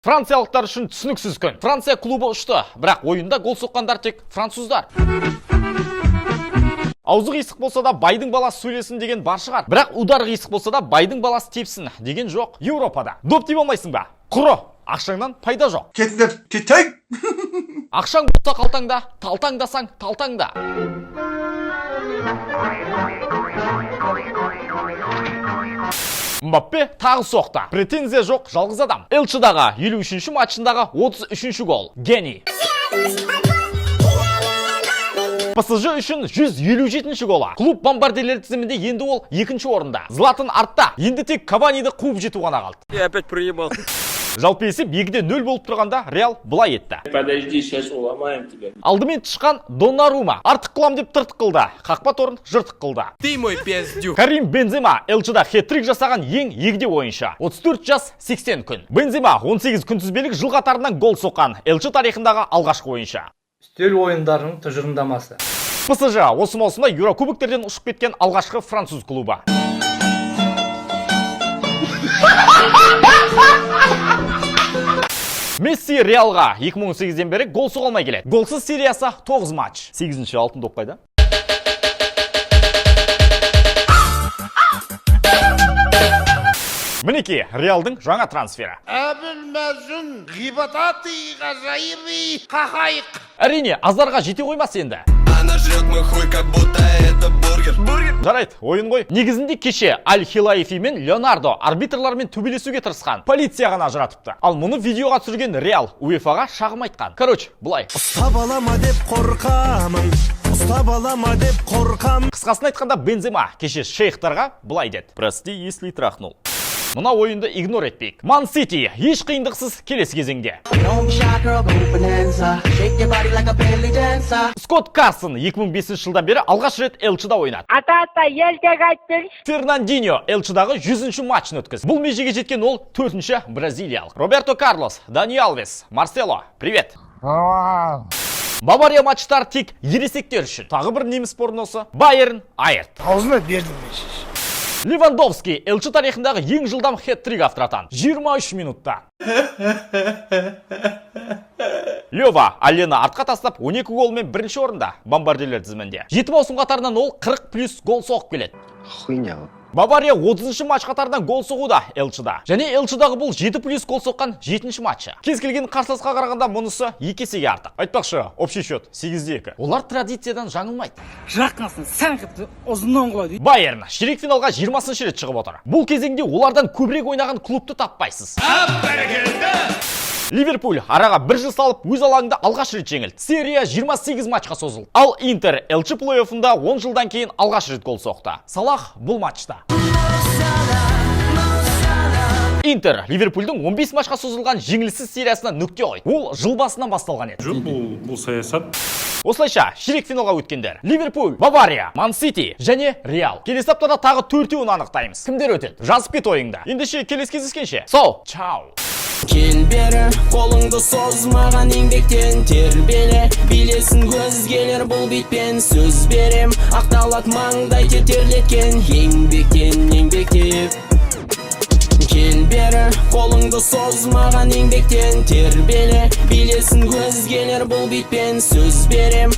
Франциялықтар үшін түсініксіз күн. Франция клубы ұшты, бірақ ойында гол соққандар тек француздар. Аузы қисық болса да байдың баласы сөйлесін деген бар шығар. Бірақ удар қисық болса да байдың баласы тепсін деген жоқ. Еуропада. Доп тиіп алмайсың ба? Құры, ақшаңнан пайда жоқ. Кетіңдер, кетейін! Ақшаң болса қалтаңда, талтаңдасаң талтаңда. Мбаппе тағы соқты. Претензия жоқ жалғыз адам. Элчидағы 53-ші матчындағы 33-ші гол. Гений. ПСЖ үшін 157-ші гола. Клуб бомбардирлер тізімінде енді ол екінші орында. Златан артта. Енді тек Каваниді қуып жету ғана қалды. Я опять проебал. Жалпы есеп 2-0 болып тұрғанда Реал былай етті. Подожди, сейчас уломаем тебя. Алдымен тышқан Доннарума. Артық қылам деп тыртық қылды. Қақпа торын жыртық қылды. Ты мой пиздюк. Карим Бензема Элчида хет-трик жасаған ең егде ойыншы. 34 жас 80 күн. Бензема 18 күнтізбелік жыл қатарынан гол соққан. Элчи тарихындағы алғашқы ойыншы. Үстел ойындарының тұжырымдамасы. ПСЖ осы маусымда Еурокубоктерден ұшып кеткен алғашқы француз клубы. Месси Реалға 2018-ден бері гол соға алмай келеді. Голсыз сериясы 9 матч. 8-ші алтын доп қайда? Мінеки, Реалдың жаңа трансфері. Әбілмәзін, ғибататы, ғажайыби, қақайық. Әрине, аздарға жете қоймас енді. Она жрет мой хуй, как будто это бургер. Жарайды, ойын ғой. Негізінде кеше Аль-Хилаифи мен Леонардо арбитрлармен төбелесуге тырысқан. Полиция ғана ажыратыпты. Ал мұны видеоға түсірген Реал УЕФАға шағым айтқан. Короче, былай. Ұстап алама деп қорқамын. Ұстап алама деп қорқам. Қысқасын айтқанда Бензема кеше шейхтарға былай деді. Прости, если трахнул. Мына ойынды игнор етпейік. Ман Сити еш қиындықсыз келесі кезеңде. Скотт Карсон 2005 жылдан бері алғаш рет Элчида ойнады. Ата-ата, елге қайттыр. Фернандиньо Элчидағы 100-ші матчын өткізді. Бұл межеге жеткен ол 4-ші бразилиялық. Роберто Карлос, Дани Алвес, Марсело, привет. Бавария матчтар тек ересектер үшін. Тағы бір неміс порносы Байерн Айерт. Аузына бердім мен. Левандовский Элчи тарихындағы ең жылдам хет-трик авторы атанды. 23 минутта. Лева Алена артқа тастап 12 голмен бірінші орында бомбардирлер тізімінде. 7 маусым қатарынан ол 40+ гол соғып келеді. Хуйня. Бавария 30-ші матч қатарынан гол соғуда Элчида. Және Элчидағы бұл 7+ гол соққан 7-ші матчы. Кез келген қарсыласқа қарағанда мұнысы 2 есеге артық. Айтпақшы, общий счет 8-2. Олар традициядан жаңылмайды. Жаққасын, сән қыпты, ұзыннан құлайды. Байерн ширек финалға 20-шы рет шығып отыр. Бұл кезеңде олардан көбірек ойнаған клубты таппайсыз. Ливерпуль араға бір жыл салып өз алаңында алғаш рет жеңілді. Серия 28 матчқа созылды. Ал Интер Элчи плей-оффында 10 жылдан кейін алғаш рет гол соқты. Салах бұл матчта. Интер Ливерпульдің 15 матчқа созылған жеңіліссіз сериясына нүкте қойды. Ол жыл басынан басталған еді. Жоқ, бұл саясат. Осылайша ширек финалға өткендер Ливерпуль, Бавария, Ман Сити және Реал. Келесі аптада тағы 4-еуін анықтаймыз. Кімдер өтеді? Жазып кет ойыңда. Ендеше келесі кездескенше. Сау, чао. Кел бері, қолыңды созмаған еңбектен тербеле. Билесін көзгелер бұл битпен сөз берем. Ақталат маңдай тетерлеткен еңбектеп. Кел бері, қолыңды созмаған еңбектен тербеле. Билесін көзгелер бұл битпен сөз берем.